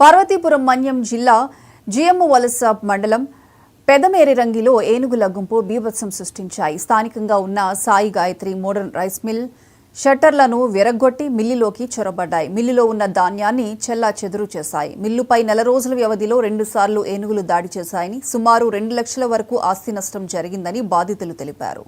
పార్వతీపురం మన్యం జిల్లా జియమ్మవలస మండలం పెదమేరిరంగిలో ఏనుగుల గుంపు బీభత్సం సృష్టించాయి. స్థానికంగా ఉన్న Sai Gayatri modern rice mill షట్టర్లను విరగ్గొట్టి మిల్లులోకి చొరబడ్డాయి. మిల్లులో ఉన్న ధాన్యాన్ని చెల్లాచెదురు చేశాయి. మిల్లుపై నెల రోజుల వ్యవధిలో 2 సార్లు ఏనుగులు దాడి చేశాయని, సుమారు 2 లక్షల వరకు ఆస్తి నష్టం జరిగిందని బాధితులు తెలిపారు.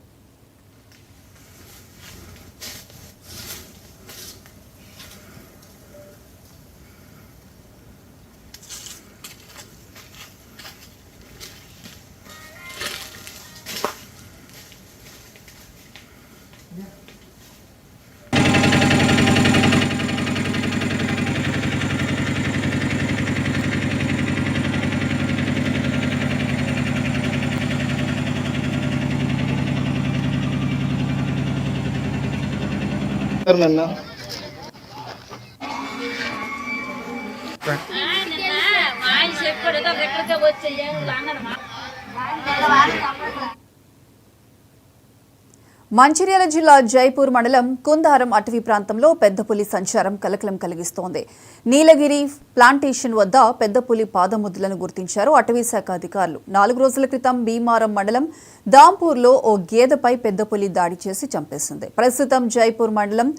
మంచిర్యాల జిల్లా జైపూర్ మండలం కుందారం అటవీ ప్రాంతంలో పెద్ద పులి సంచారం కలకలం కలిగిస్తోంది. నీలగిరి ప్లాంటేషన్ వద్ద పెద్ద పులి పాదముద్రలను గుర్తించారు అటవీ శాఖ అధికారులు. 4 రోజుల క్రితం భీమారం మండలం దాంపూర్లో ఓ గేదెపై పెద్ద పులి దాడి చేసి చంపేసింది. ప్రస్తుతం జైపూర్ మండలం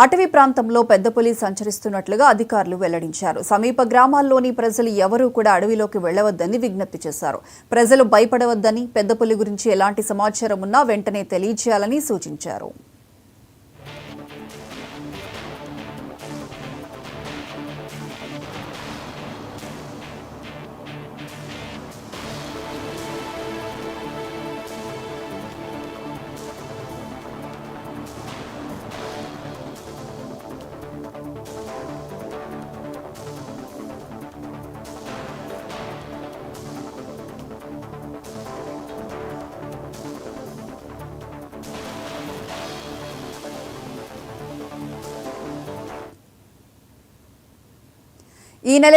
అటవీ ప్రాంతంలో పెద్ద పులి సంచరిస్తున్నట్లుగా అధికారులు వెల్లడించారు. సమీప గ్రామాల్లోని ప్రజలు ఎవరూ కూడా అడవిలోకి వెళ్లవద్దని విజ్ఞప్తి చేశారు. ప్రజలు భయపడవద్దని, పెద్ద పులి గురించి ఎలాంటి సమాచారం ఉన్నా వెంటనే తెలియజేయాలని సూచించారు. ఈ నెల